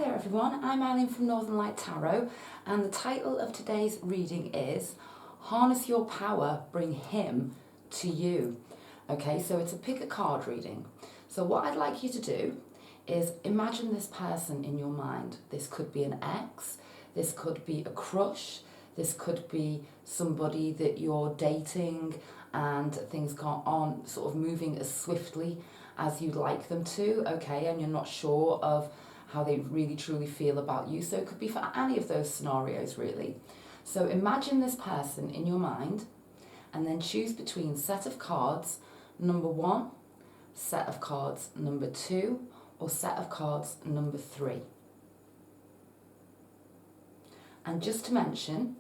there everyone, I'm Eileen from Northern Light Tarot, and the title of today's reading is Harness Your Power, Bring Him to You. Okay, so it's a pick a card reading. So what I'd like you to do is imagine this person in your mind. This could be an ex, this could be a crush, this could be somebody that you're dating and things aren't sort of moving as swiftly as you'd like them to, okay, and you're not sure of how they really truly feel about you. So it could be for any of those scenarios really. So imagine this person in your mind and then choose between set of cards number 1, set of cards number 2, or set of cards number 3. And just to mention,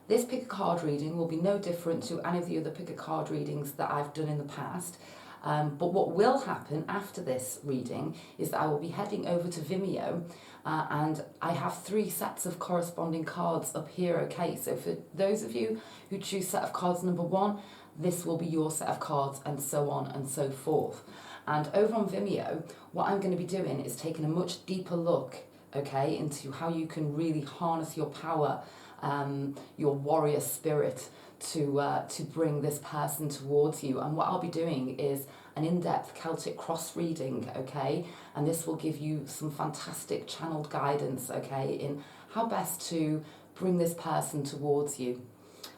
this pick a card reading will be no different to any of the other pick a card readings that I've done in the past. But what will happen after this reading is that I will be heading over to Vimeo and I have 3 sets of corresponding cards up here, okay? So for those of you who choose set of cards number 1, this will be your set of cards, and so on and so forth. And over on Vimeo, what I'm going to be doing is taking a much deeper look, okay, into how you can really harness your power, your warrior spirit, to bring this person towards you. And what I'll be doing is an in-depth Celtic cross reading, okay, and this will give you some fantastic channeled guidance, okay, in how best to bring this person towards you,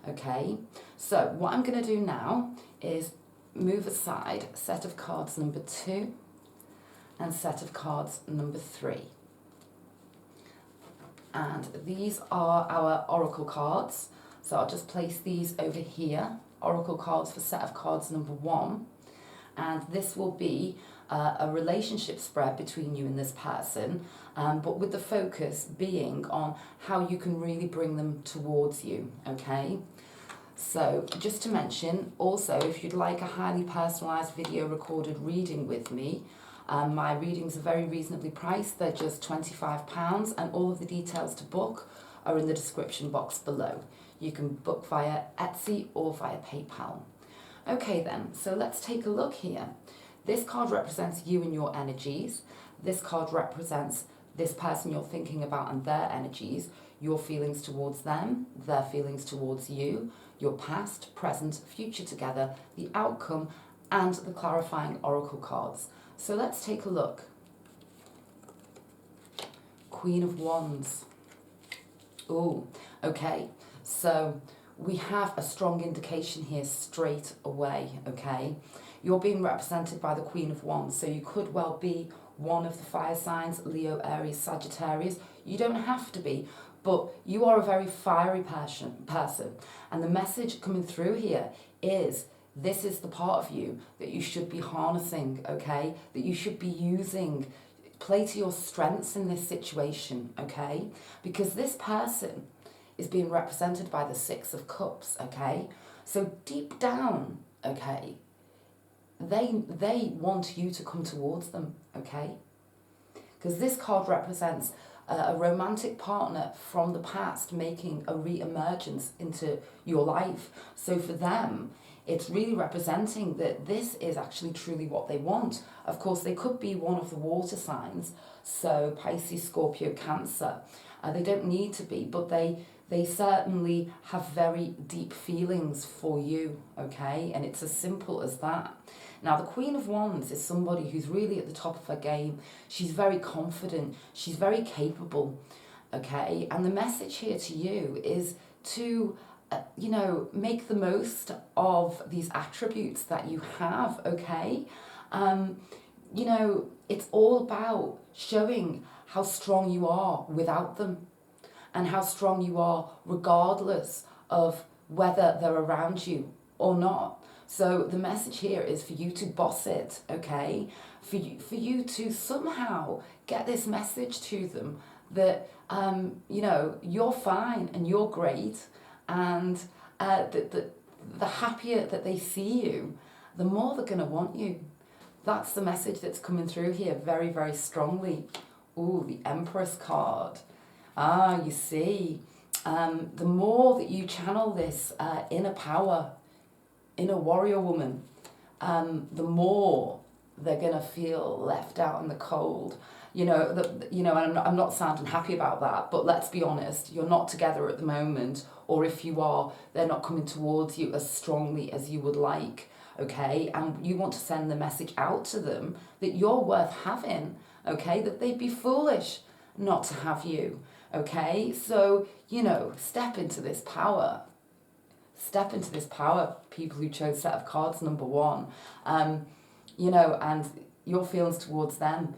okay. So what I'm going to do now is move aside set of cards number 2 and set of cards number 3. And these are our oracle cards. So I'll just place these over here, oracle cards for set of cards number 1. And this will be a relationship spread between you and this person, but with the focus being on how you can really bring them towards you, okay? So just to mention, also, if you'd like a highly personalised video recorded reading with me, my readings are very reasonably priced. They're just £25, and all of the details to book are in the description box below. You can book via Etsy or via PayPal. Okay then, so let's take a look here. This card represents you and your energies. This card represents this person you're thinking about and their energies, your feelings towards them, their feelings towards you, your past, present, future together, the outcome, and the clarifying oracle cards. So let's take a look. Queen of Wands. Oh, okay. So we have a strong indication here straight away, okay? You're being represented by the Queen of Wands, so you could well be one of the fire signs, Leo, Aries, Sagittarius. You don't have to be, but you are a very fiery person. And the message coming through here is this is the part of you that you should be harnessing, okay? That you should be using. Play to your strengths in this situation, okay? Because this person is being represented by the 6 of Cups, okay? So deep down, okay, they want you to come towards them, okay? Because this card represents a romantic partner from the past making a re-emergence into your life. So for them, it's really representing that this is actually truly what they want. Of course, they could be one of the water signs, so Pisces, Scorpio, Cancer. They don't need to be, but they certainly have very deep feelings for you, okay? And it's as simple as that. Now, the Queen of Wands is somebody who's really at the top of her game. She's very confident. She's very capable, okay? And the message here to you is to, you know, make the most of these attributes that you have, okay? You know, it's all about showing how strong you are without them, and how strong you are regardless of whether they're around you or not. So the message here is for you to boss it, okay? For you to somehow get this message to them that, you know, you're fine and you're great, and the happier that they see you, the more they're going to want you. That's the message that's coming through here very, very strongly. Ooh, the Empress card. Ah, you see, the more that you channel this inner power, inner warrior woman, the more they're going to feel left out in the cold. And I'm not sounding happy about that, but let's be honest, you're not together at the moment, or if you are, they're not coming towards you as strongly as you would like, okay? And you want to send the message out to them that you're worth having, okay? That they'd be foolish not to have you, okay? So, step into this power. Step into this power, people who chose set of cards number 1. And your feelings towards them,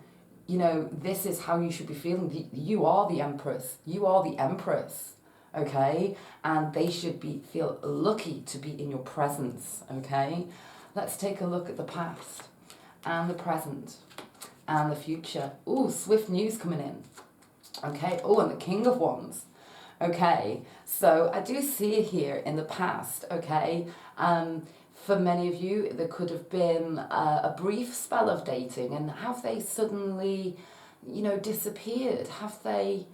this is how you should be feeling. You are the Empress. You are the Empress, okay? And they should feel lucky to be in your presence, okay? Let's take a look at the past and the present and the future. Ooh, swift news coming in, okay? Oh, and the King of Wands. Okay, so I do see here in the past, okay, for many of you, there could have been a brief spell of dating, and have they suddenly, disappeared? Have they,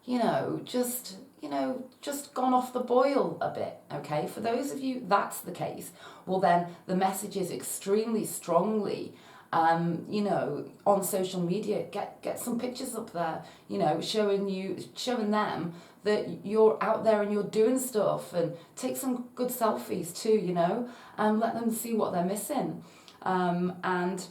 just gone off the boil a bit, okay? For those of you that's the case, well then the message is extremely strongly, on social media, get some pictures up there, showing them that you're out there and you're doing stuff, and take some good selfies too, and let them see what they're missing. And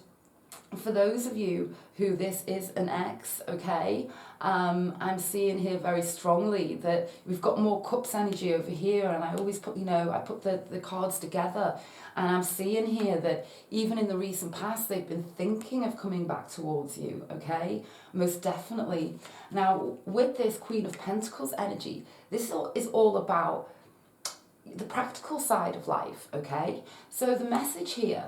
for those of you who this is an ex, okay, I'm seeing here very strongly that we've got more cups energy over here, and I always put, I put the cards together, and I'm seeing here that even in the recent past, they've been thinking of coming back towards you, okay, most definitely. Now, with this Queen of Pentacles energy, this is all about the practical side of life, okay? So the message here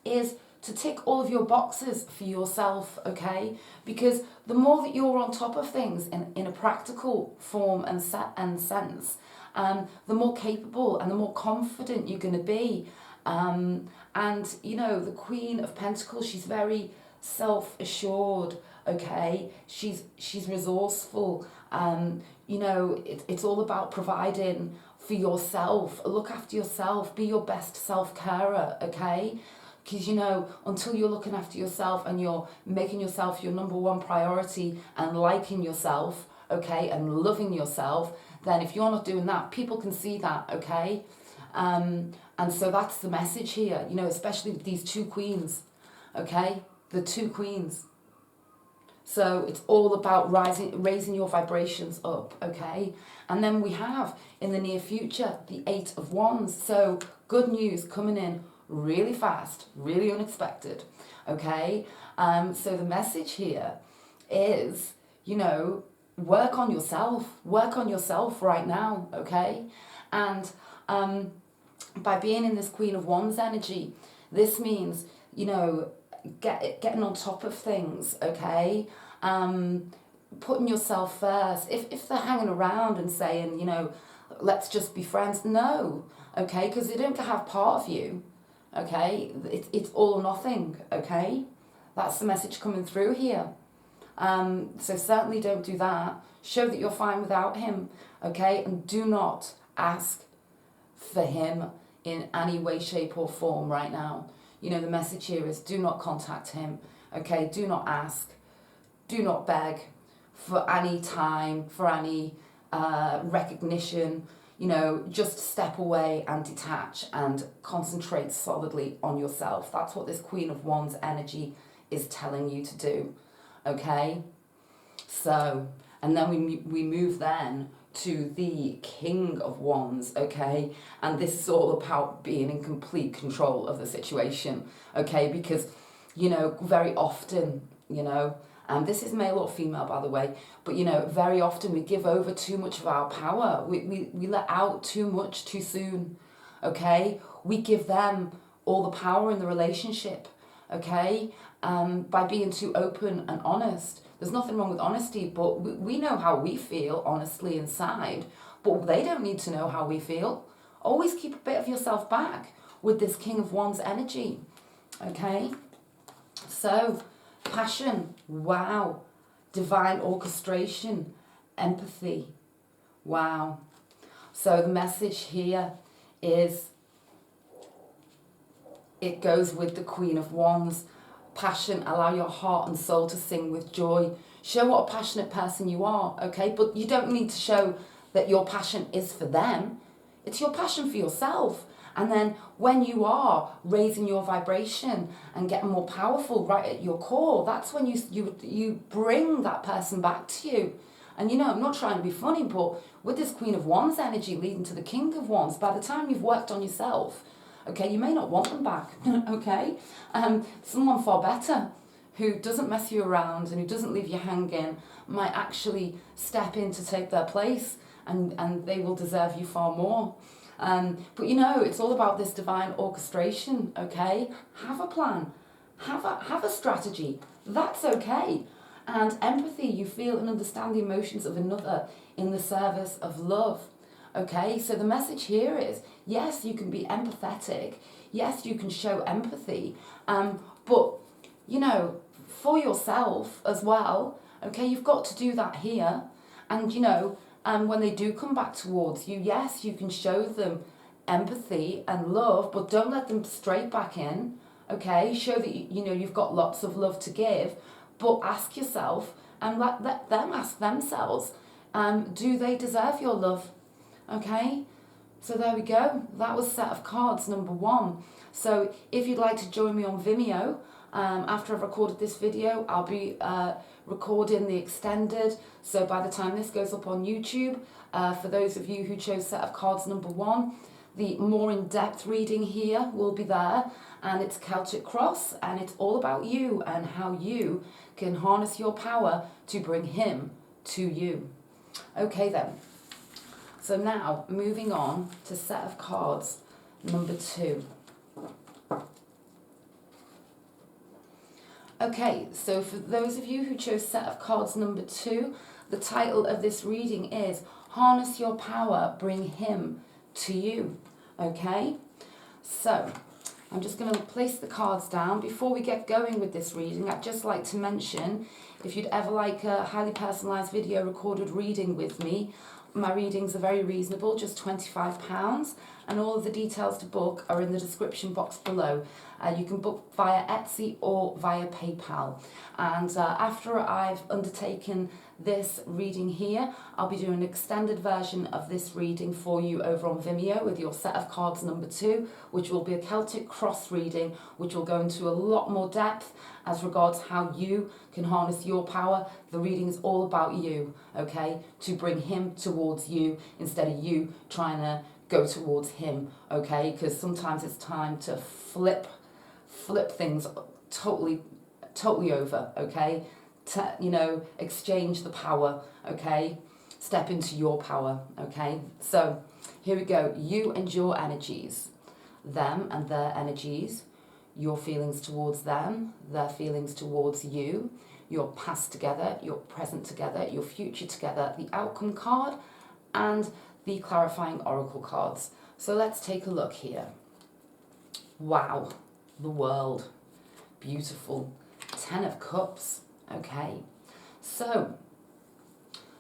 is to tick all of your boxes for yourself, okay? Because the more that you're on top of things in a practical form and sense, the more capable and the more confident you're going to be. And, the Queen of Pentacles, she's very self-assured, okay? She's resourceful. It's all about providing for yourself. Look after yourself. Be your best self-carer, okay? Because, until you're looking after yourself and you're making yourself your number 1 priority and liking yourself, okay, and loving yourself, then if you're not doing that, people can see that, okay? And so that's the message here, especially with these 2 queens, okay? The 2 queens. So it's all about raising your vibrations up, okay? And then we have, in the near future, the 8 of Wands. So good news coming in really fast, really unexpected, okay? So the message here is, work on yourself right now, okay? And by being in this Queen of Wands energy, this means, getting on top of things, okay? Putting yourself first. If they're hanging around and saying, let's just be friends, no, okay? Because they don't have part of you, okay? It's all or nothing, okay? That's the message coming through here. So certainly don't do that. Show that you're fine without him, okay? And do not ask for him in any way, shape or form right now. The message here is do not contact him, okay? Do not ask. Do not beg for any time, for any recognition. Just step away and detach and concentrate solidly on yourself. That's what this Queen of Wands energy is telling you to do, okay? So, and then we move then to the King of Wands, okay? And this is all about being in complete control of the situation, okay? Because, very often, and this is male or female, by the way, but, very often we give over too much of our power. We let out too much too soon, okay? We give them all the power in the relationship, okay? By being too open and honest. There's nothing wrong with honesty, but we know how we feel honestly inside, but they don't need to know how we feel. Always keep a bit of yourself back with this King of Wands energy, okay? So, passion, wow. Divine orchestration, empathy, wow. So the message here is, it goes with the Queen of Wands. passion, allow your heart and soul to sing with joy. Show what a passionate person you are, okay? But you don't need to show that your passion is for them. It's your passion for yourself. And then when you are raising your vibration and getting more powerful right at your core, that's when you bring that person back to you. And you know, I'm not trying to be funny, but with this Queen of Wands energy leading to the King of Wands, by the time you've worked on yourself, okay, you may not want them back, okay? Someone far better who doesn't mess you around and who doesn't leave you hanging might actually step in to take their place, and they will deserve you far more. But you know, it's all about this divine orchestration, okay? Have a plan, have a strategy, that's okay. And empathy, you feel and understand the emotions of another in the service of love, okay? So the message here is, yes, you can be empathetic, yes, you can show empathy, but, you know, for yourself as well, okay, you've got to do that here. And, you know, when they do come back towards you, yes, you can show them empathy and love, but don't let them straight back in, okay? Show that, you know, you've got lots of love to give, but ask yourself, and let them ask themselves, do they deserve your love, okay? So there we go. That was set of cards number 1. So if you'd like to join me on Vimeo, after I've recorded this video, I'll be recording the extended. So by the time this goes up on YouTube, for those of you who chose set of cards number 1, the more in-depth reading here will be there, and it's Celtic Cross, and it's all about you and how you can harness your power to bring him to you. Okay then. So now, moving on to set of cards number 2. Okay, so for those of you who chose set of cards number 2, the title of this reading is Harness Your Power, Bring Him to You. Okay, so I'm just going to place the cards down. Before we get going with this reading, I'd just like to mention, if you'd ever like a highly personalised video recorded reading with me, my readings are very reasonable, just £25, and all of the details to book are in the description box below. You can book via Etsy or via PayPal. And after I've undertaken this reading here, I'll be doing an extended version of this reading for you over on Vimeo with your set of cards number 2, which will be a Celtic Cross reading, which will go into a lot more depth as regards how you can harness your power. The reading is all about you, okay, to bring him towards you instead of you trying to go towards him, okay, because sometimes it's time to flip things totally over, okay, to, you know, exchange the power, okay, step into your power, okay. So here we go. You and your energies, them and their energies, your feelings towards them, their feelings towards you, your past together, your present together, your future together, the outcome card, and the clarifying oracle cards. So let's take a look here. Wow, the world, beautiful. 10 of Cups, okay. So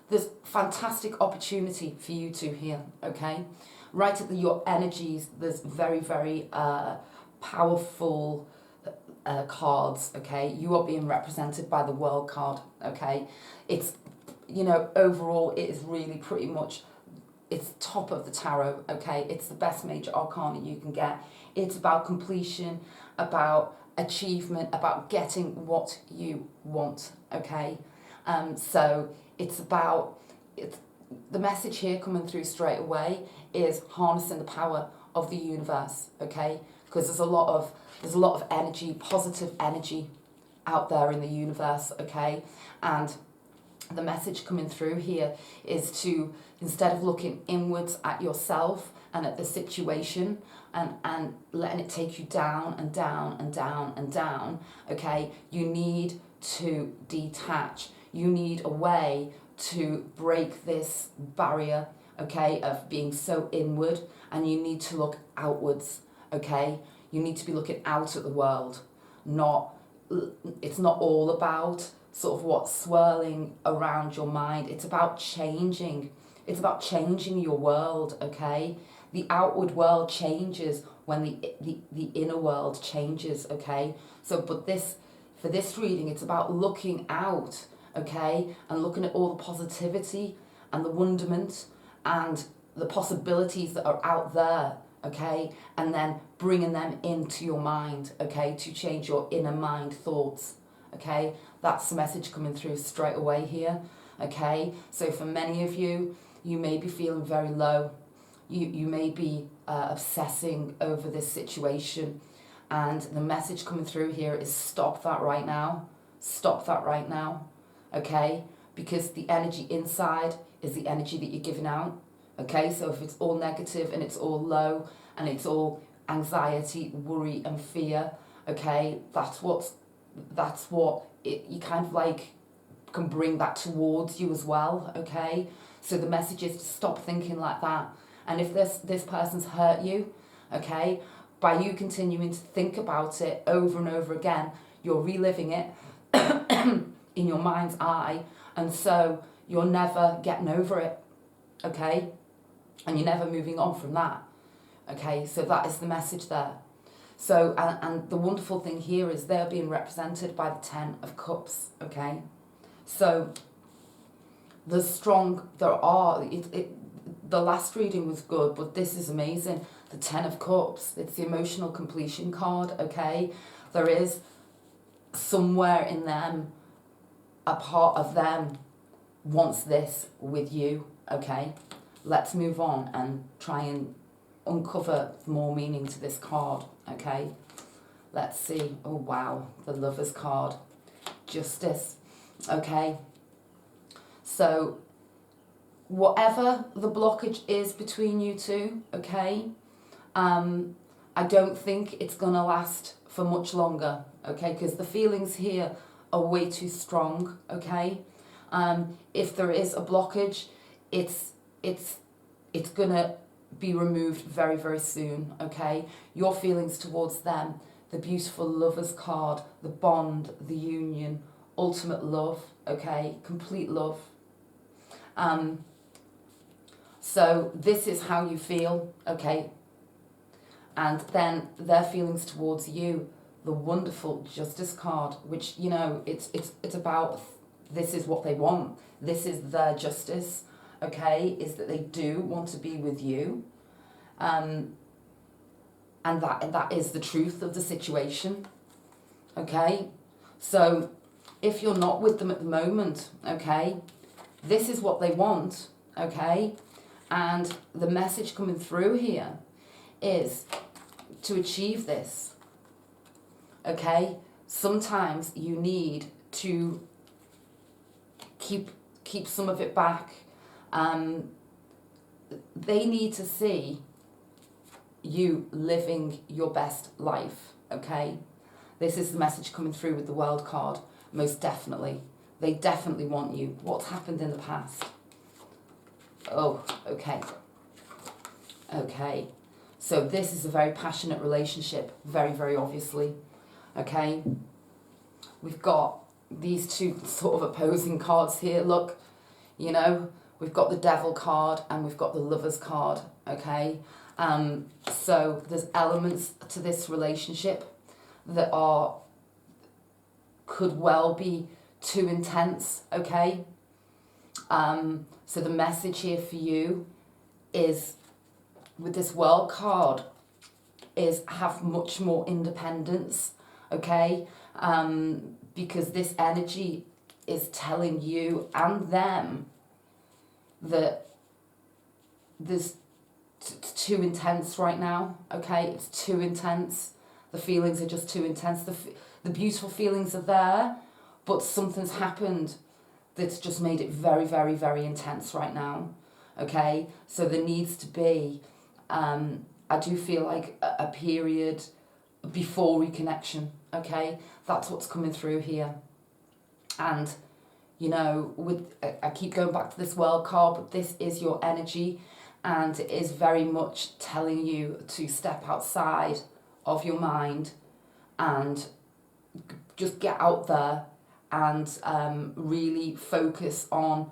there's fantastic opportunity for you two here, okay. Right at your energies, there's very, very powerful cards, okay. You are being represented by the World card, okay. It's, you know, overall it is really pretty much, it's top of the tarot, okay. It's the best major arcana you can get. It's about completion, about achievement, about getting what you want, okay. So it's about, the message here coming through straight away is harnessing the power of the universe, okay, because there's a lot of energy, positive energy out there in the universe, okay. And the message coming through here is to, instead of looking inwards at yourself and at the situation and letting it take you down and down and down and down, okay, you need to detach. You need a way to break this barrier, okay, of being so inward, and you need to look outwards, okay. You need to be looking out at the world, it's not all about sort of what's swirling around your mind. It's about changing. It's about changing your world, okay? The outward world changes when the inner world changes, okay? So, but this, for this reading, it's about looking out, okay, and looking at all the positivity and the wonderment and the possibilities that are out there, okay, and then bringing them into your mind, okay, to change your inner mind thoughts, okay. That's the message coming through straight away here, okay. So for many of you, you may be feeling very low. You may be obsessing over this situation, and the message coming through here is stop that right now. Stop that right now, okay? Because the energy inside is the energy that you're giving out, okay? So if it's all negative and it's all low and it's all anxiety, worry and fear, okay, that's what you kind of like can bring that towards you as well, okay? So the message is to stop thinking like that. And if this person's hurt you, okay, by you continuing to think about it over and over again, you're reliving it in your mind's eye, and so you're never getting over it, okay? And you're never moving on from that, okay? So that is the message there. So, and the wonderful thing here is they're being represented by the 10 of Cups, okay? So, the last reading was good, but this is amazing. The 10 of Cups, it's the emotional completion card, okay? There is somewhere in them, a part of them wants this with you, okay? Let's move on and try and uncover more meaning to this card, okay? Let's see. Oh, wow. The Lover's card. Justice, okay? So, whatever the blockage is between you two, okay, I don't think it's going to last for much longer, okay, because the feelings here are way too strong, okay. If there is a blockage, it's going to be removed very, very soon, okay. Your feelings towards them, the beautiful Lover's card, the bond, the union, ultimate love, okay, complete love. So this is how you feel, okay? And then their feelings towards you, the wonderful Justice card, which, you know, it's about, this is what they want. This is their justice, okay? Is that they do want to be with you. And that is the truth of the situation, okay? So if you're not with them at the moment, okay, this is what they want, okay? And the message coming through here is to achieve this, okay? Sometimes you need to keep some of it back. They need to see you living your best life, okay? This is the message coming through with the World card, most definitely. They definitely want you. What's happened in the past? Oh, okay. Okay. So this is a very passionate relationship, very, very obviously. Okay. We've got these two sort of opposing cards here. Look, you know, we've got the Devil card and we've got the Lover's card. Okay. So there's elements to this relationship that could well be too intense. Okay. So the message here for you is, with this World card, is have much more independence, okay? Because this energy is telling you and them that it's too intense right now, okay? It's too intense. The feelings are just too intense. The beautiful feelings are there, but something's happened that's just made it very, very, very intense right now, okay? So there needs to be, I do feel like a period before reconnection, okay? That's what's coming through here. And, you know, I keep going back to this World card, but this is your energy, and it is very much telling you to step outside of your mind and just get out there and really focus on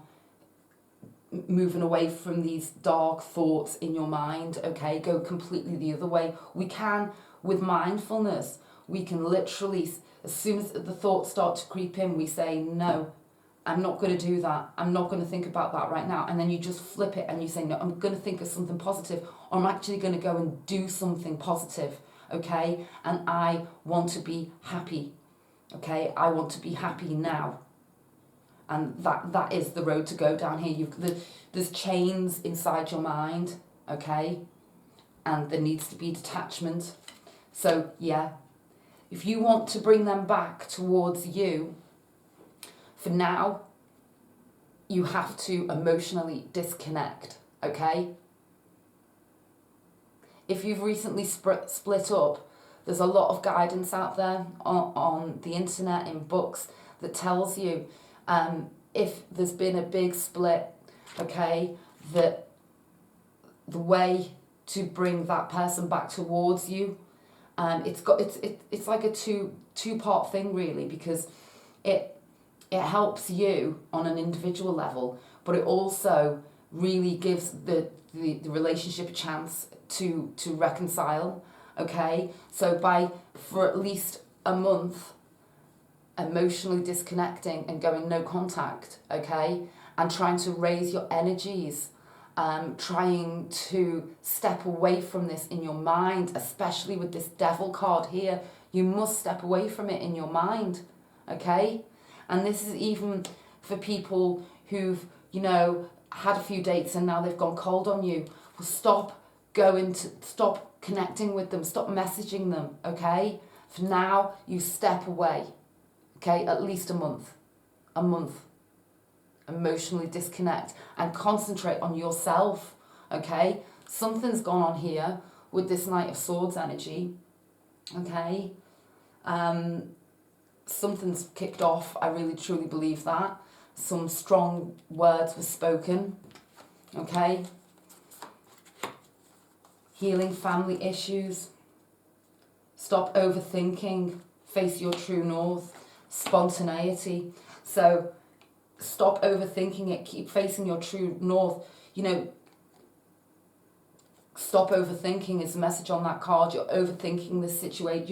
moving away from these dark thoughts in your mind, okay? Go completely the other way. We can, with mindfulness, we can literally As soon as the thoughts start to creep in, we say, no, I'm not going to do that. I'm not going to think about that right now. And then you just flip it and you say, no, I'm going to think of something positive, or I'm actually going to go and do something positive, okay? And I want to be happy, okay? I want to be happy now. And that is the road to go down here. There's chains inside your mind, okay? And there needs to be detachment. So, yeah, if you want to bring them back towards you, for now, you have to emotionally disconnect, okay? If you've recently split up, there's a lot of guidance out there on the internet, in books, that tells you if there's been a big split, okay, that the way to bring that person back towards you, it's like a two-part thing, really, because it helps you on an individual level, but it also really gives the relationship a chance to reconcile, okay? So for at least a month, emotionally disconnecting and going no contact, okay? And trying to raise your energies, trying to step away from this in your mind, especially with this devil card here. You must step away from it in your mind, okay? And this is even for people who've, had a few dates and now they've gone cold on you. Well, stop connecting with them, stop messaging them, okay? For now, you step away, okay? At least a month. Emotionally disconnect and concentrate on yourself, okay? Something's gone on here with this Knight of Swords energy, okay? Something's kicked off. I really truly believe that. Some strong words were spoken, okay? Healing family issues. Stop overthinking. Face your true north. Spontaneity. So stop overthinking it. Keep facing your true north. Stop overthinking is the message on that card. You're overthinking this situation.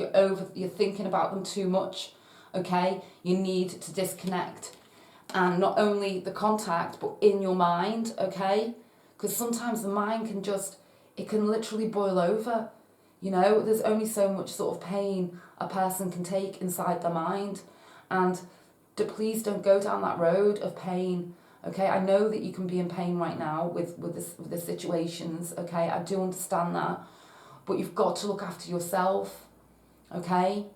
You're thinking about them too much. Okay, you need to disconnect, and not only the contact, but in your mind, okay? Because sometimes the mind can literally boil over. There's only so much sort of pain a person can take inside their mind, and please don't go down that road of pain, okay? I know that you can be in pain right now with the situations, okay? I do understand that, but you've got to look after yourself, okay?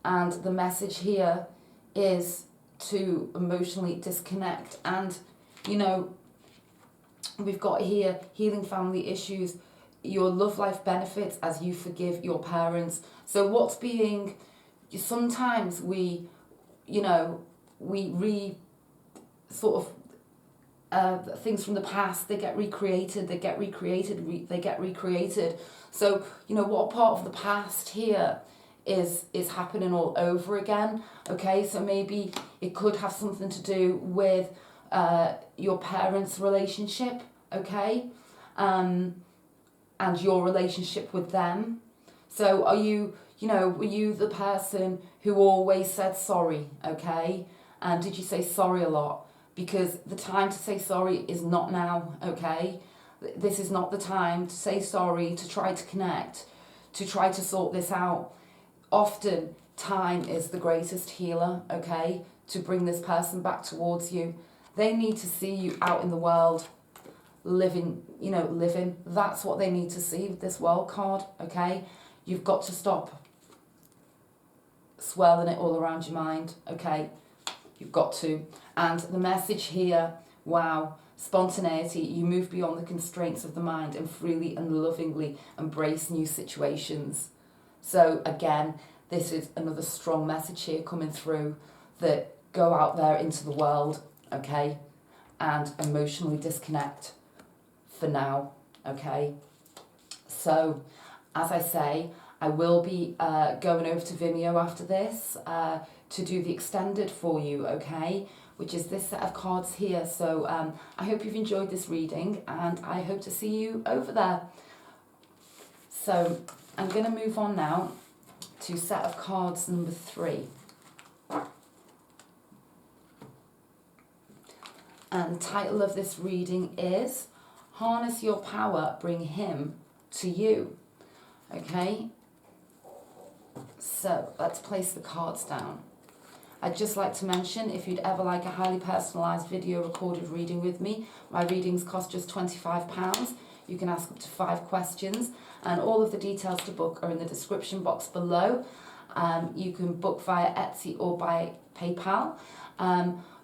And the message here is to emotionally disconnect. And, we've got here healing family issues, your love life benefits as you forgive your parents. So sometimes we things from the past, they get recreated. So, what part of the past here is happening all over again, okay? So maybe it could have something to do with your parents' relationship, okay? And your relationship with them. So were you the person who always said sorry, okay? And did you say sorry a lot? Because the time to say sorry is not now, okay? This is not the time to say sorry, to try to connect, to try to sort this out. Often, time is the greatest healer, okay, to bring this person back towards you. They need to see you out in the world, living. That's what they need to see with this world card, okay? You've got to stop swirling it all around your mind, okay? You've got to. And the message here, wow, spontaneity, you move beyond the constraints of the mind and freely and lovingly embrace new situations. So again, this is another strong message here coming through, that go out there into the world, okay, and emotionally disconnect for now, okay? So, as I say, I will be going over to Vimeo after this to do the extended for you, okay, which is this set of cards here. So I hope you've enjoyed this reading, and I hope to see you over there. So I'm going to move on now to set of cards number 3. And the title of this reading is Harness Your Power, Bring Him to You. Okay, so let's place the cards down. I'd just like to mention, if you'd ever like a highly personalised video recorded reading with me, my readings cost just £25. You can ask up to 5 questions, and all of the details to book are in the description box below. You can book via Etsy or by PayPal.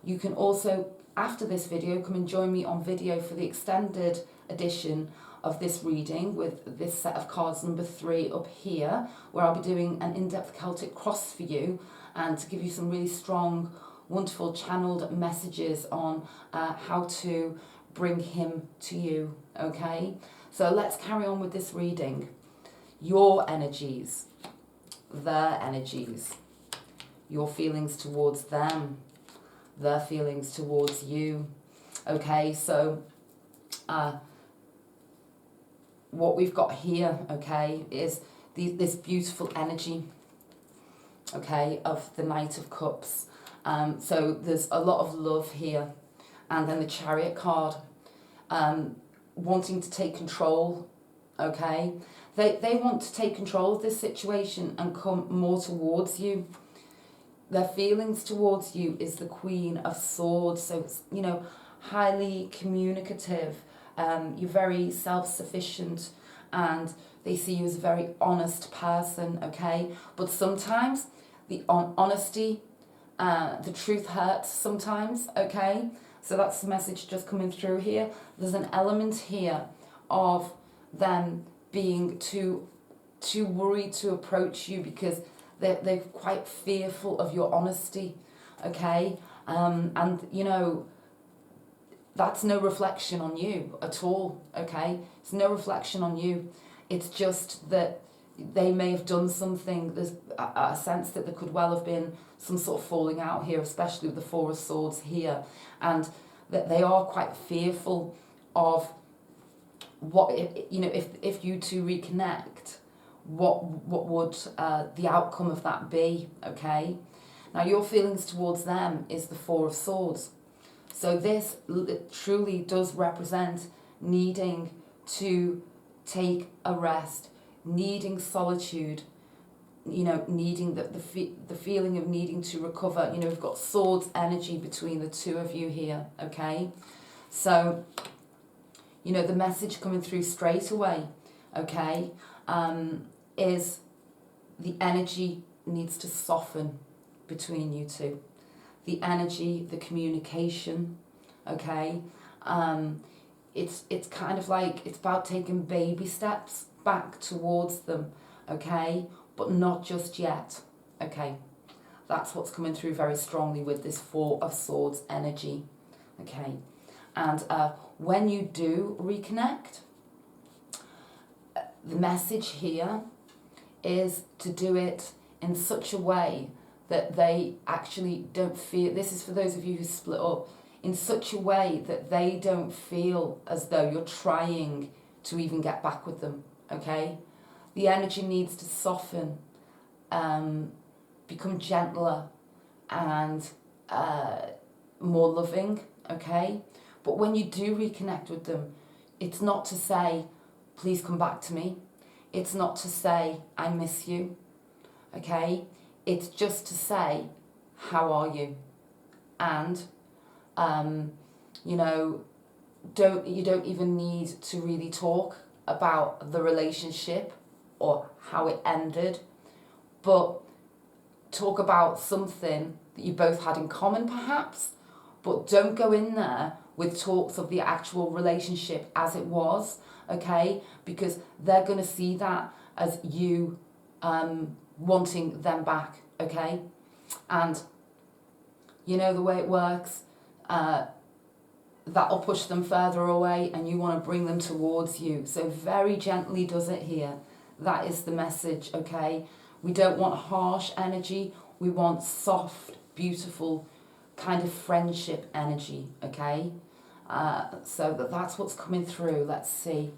You can also, after this video, come and join me on video for the extended edition of this reading with this set of cards number 3 up here, where I'll be doing an in-depth Celtic cross for you and to give you some really strong, wonderful channeled messages on how to bring him to you, okay? So let's carry on with this reading. Your energies, their energies, your feelings towards them, their feelings towards you, okay? So what we've got here, okay, is this beautiful energy, okay, of the Knight of Cups. So there's a lot of love here. And then the Chariot card, wanting to take control, okay. They want to take control of this situation and come more towards you. Their feelings towards you is the Queen of Swords. So, it's, you know, highly communicative. You're very self-sufficient, and they see you as a very honest person, okay. But sometimes the honesty, the truth hurts sometimes, okay? So that's the message just coming through here. There's an element here of them being too worried to approach you because they're quite fearful of your honesty, okay? And, you know, that's no reflection on you at all, okay? It's no reflection on you. It's just that they may have done something. There's a sense that there could well have been some sort of falling out here, especially with the Four of Swords here, and that they are quite fearful of what, you know, if you two reconnect, what would the outcome of that be, okay? Now your feelings towards them is the Four of Swords. So this truly does represent needing to take a rest, needing solitude, you know, needing the feeling of needing to recover. You know, we've got swords energy between the two of you here, okay? So, you know, the message coming through straight away, okay, is the energy needs to soften between you two. The energy, the communication, okay? It's kind of like, it's about taking baby steps back towards them, okay? But not just yet, okay? That's what's coming through very strongly with this Four of Swords energy, okay? And when you do reconnect, the message here is to do it in such a way that they actually don't feel, this is for those of you who split up, in such a way that they don't feel as though you're trying to even get back with them, okay? The energy needs to soften, become gentler and more loving, okay? But when you do reconnect with them, it's not to say, please come back to me. It's not to say, I miss you, okay? It's just to say, how are you? And, you know, you don't even need to really talk about the relationship or how it ended, but talk about something that you both had in common perhaps, but don't go in there with talks of the actual relationship as it was, okay? Because they're going to see that as you wanting them back, okay? And you know the way it works, that'll push them further away and you want to bring them towards you. So very gently does it here. That is the message, okay? We don't want harsh energy. We want soft, beautiful, kind of friendship energy, okay? So that's what's coming through. Let's see.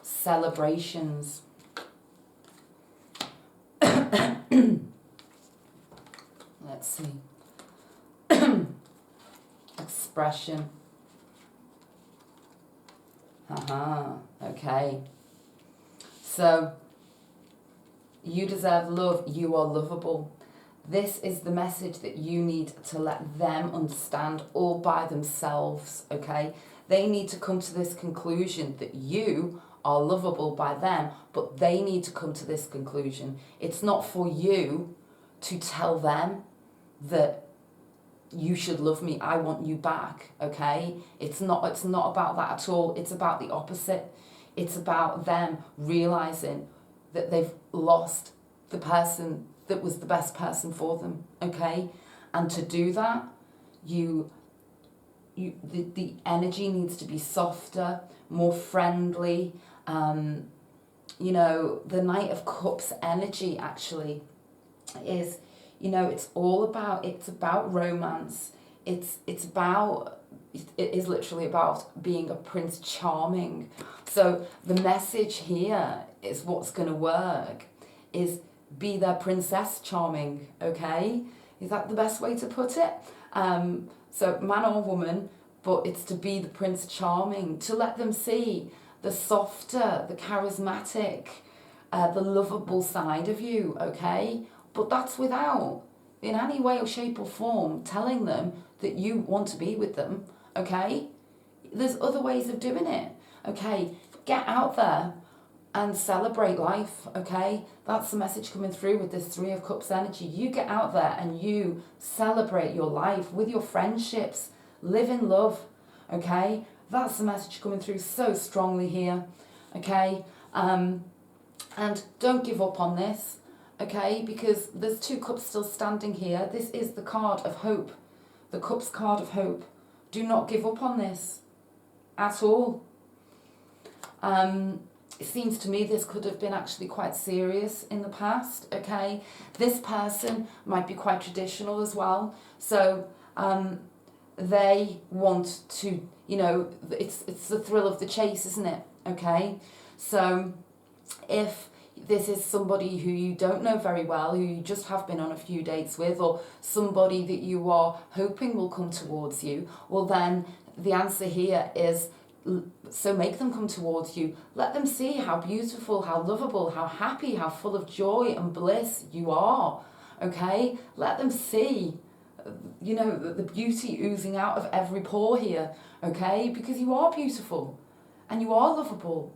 Celebrations. Let's see. expression. Okay. So, you deserve love. You are lovable. This is the message that you need to let them understand all by themselves, okay? They need to come to this conclusion that you are lovable by them, but they need to come to this conclusion. It's not for you to tell them that you should love me, I want you back, okay? It's not about that at all. It's about the opposite. It's about them realizing that they've lost the person that was the best person for them, okay? And to do that, the energy needs to be softer, more friendly. You know, the Knight of Cups energy actually is, you know, it's about romance. It is literally about being a Prince Charming. So the message here is what's going to work is be their Princess Charming, okay? Is that the best way to put it? So man or woman, but it's to be the Prince Charming, to let them see the softer, the charismatic, the lovable side of you, okay? But that's without, in any way or shape or form, telling them that you want to be with them, okay? There's other ways of doing it, okay? Get out there and celebrate life, okay? That's the message coming through with this Three of Cups energy. You get out there and you celebrate your life with your friendships. Live in love, okay? That's the message coming through so strongly here, okay? And don't give up on this, okay? Because there's two cups still standing here. This is the card of hope, the Cups card of hope. Do not give up on this at all. It seems to me this could have been actually quite serious in the past, okay? This person might be quite traditional as well. So they want to, you know, it's the thrill of the chase, isn't it? Okay? So if this is somebody who you don't know very well, who you just have been on a few dates with, or somebody that you are hoping will come towards you, well then the answer here is, so make them come towards you. Let them see how beautiful, how lovable, how happy, how full of joy and bliss you are, okay? Let them see, you know, the beauty oozing out of every pore here, okay? Because you are beautiful and you are lovable.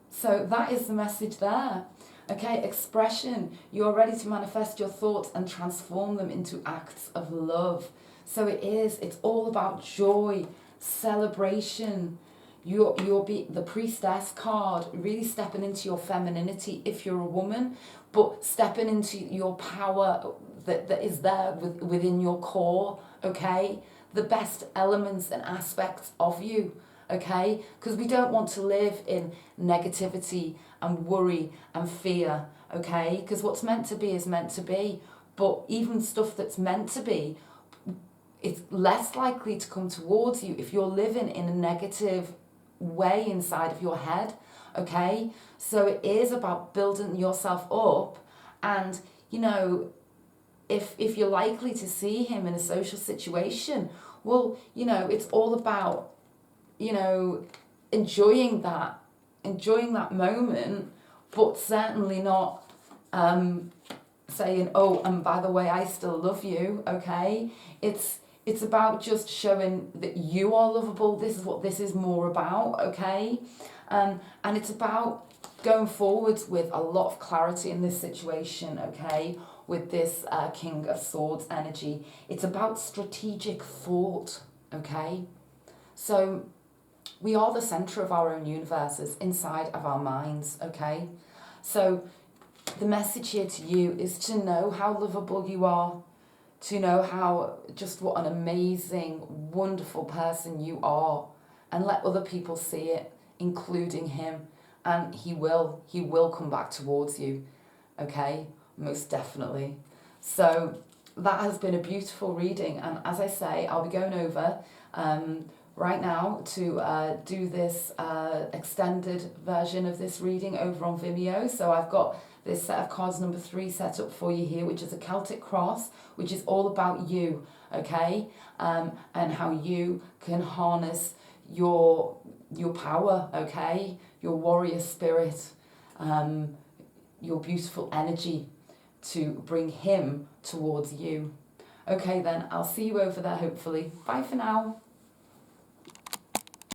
So that is the message there. Okay, expression. You are ready to manifest your thoughts and transform them into acts of love. So it's all about joy, celebration. You'll be the Priestess card, really stepping into your femininity if you're a woman, but stepping into your power that is there within your core, okay? The best elements and aspects of you, okay? Because we don't want to live in negativity and worry and fear, okay? Because what's meant to be is meant to be. But even stuff that's meant to be, it's less likely to come towards you if you're living in a negative way inside of your head, okay? So it is about building yourself up, and, you know, if you're likely to see him in a social situation, well, you know, it's all about, you know, enjoying that moment, but certainly not saying, oh, and by the way, I still love you, okay? It's about just showing that you are lovable. This is what this is more about, okay? And it's about going forwards with a lot of clarity in this situation, okay? With this King of Swords energy. It's about strategic thought, okay? So we are the center of our own universes inside of our minds, okay? So the message here to you is to know how lovable you are, to know how, just what an amazing, wonderful person you are, and let other people see it, including him, and he will come back towards you, okay? Most definitely. So that has been a beautiful reading, and as I say, I'll be going over right now to do this extended version of this reading over on Vimeo. So I've got this set of cards number 3 set up for you here, which is a Celtic cross, which is all about you, okay? And how you can harness your power, okay? Your warrior spirit, your beautiful energy to bring him towards you. Okay then, I'll see you over there hopefully. Bye for now.